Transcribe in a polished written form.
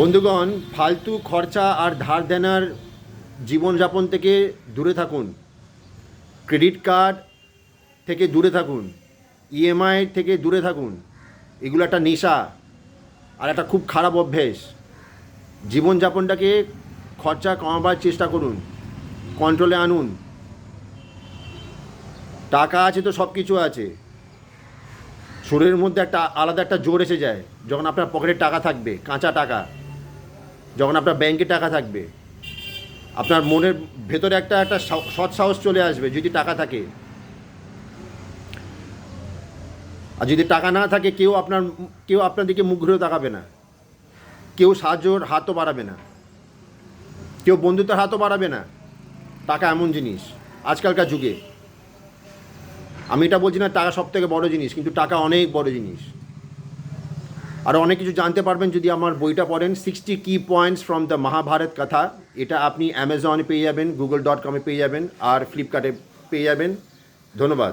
বন্ধুগণ, ফালতু খরচা আর ধার দেনার জীবনযাপন থেকে দূরে থাকুন। ক্রেডিট কার্ড থেকে দূরে থাকুন, ইএমআই থেকে দূরে থাকুন। এগুলো একটা নেশা আর একটা খুব খারাপ অভ্যেস। জীবনযাপনটাকে খরচা কমাবার চেষ্টা করুন, কন্ট্রোলে আনুন। টাকা আছে তো সব কিছু আছে। শরীরের মধ্যে একটা আলাদা একটা জোর এসে যায় যখন আপনার পকেটে টাকা থাকবে, কাঁচা টাকা। যখন আপনার ব্যাংকে টাকা থাকবে, আপনার মনের ভেতরে একটা একটা সৎ সাহস চলে আসবে যদি টাকা থাকে। আর যদি টাকা না থাকে, কেউ আপনার দিকে মুখ ঘুরেও তাকাবে না, কেউ সাহায্যর হাতও বাড়াবে না, কেউ বন্ধুত্বের হাতও বাড়াবে না। টাকা এমন জিনিস আজকালকার যুগে। আমি এটা বলছি না টাকা সব থেকে বড়ো জিনিস, কিন্তু টাকা অনেক বড় জিনিস। আরও অনেক কিছু জানতে পারবেন যদি আমার বইটা পড়েন, 60 কি পয়েন্টস ফ্রম দ্য মহাভারত কথা। এটা আপনি অ্যামাজনে পেয়ে যাবেন, গুগল.com পেয়ে যাবেন, আর ফ্লিপকার্টে পেয়ে যাবেন। ধন্যবাদ।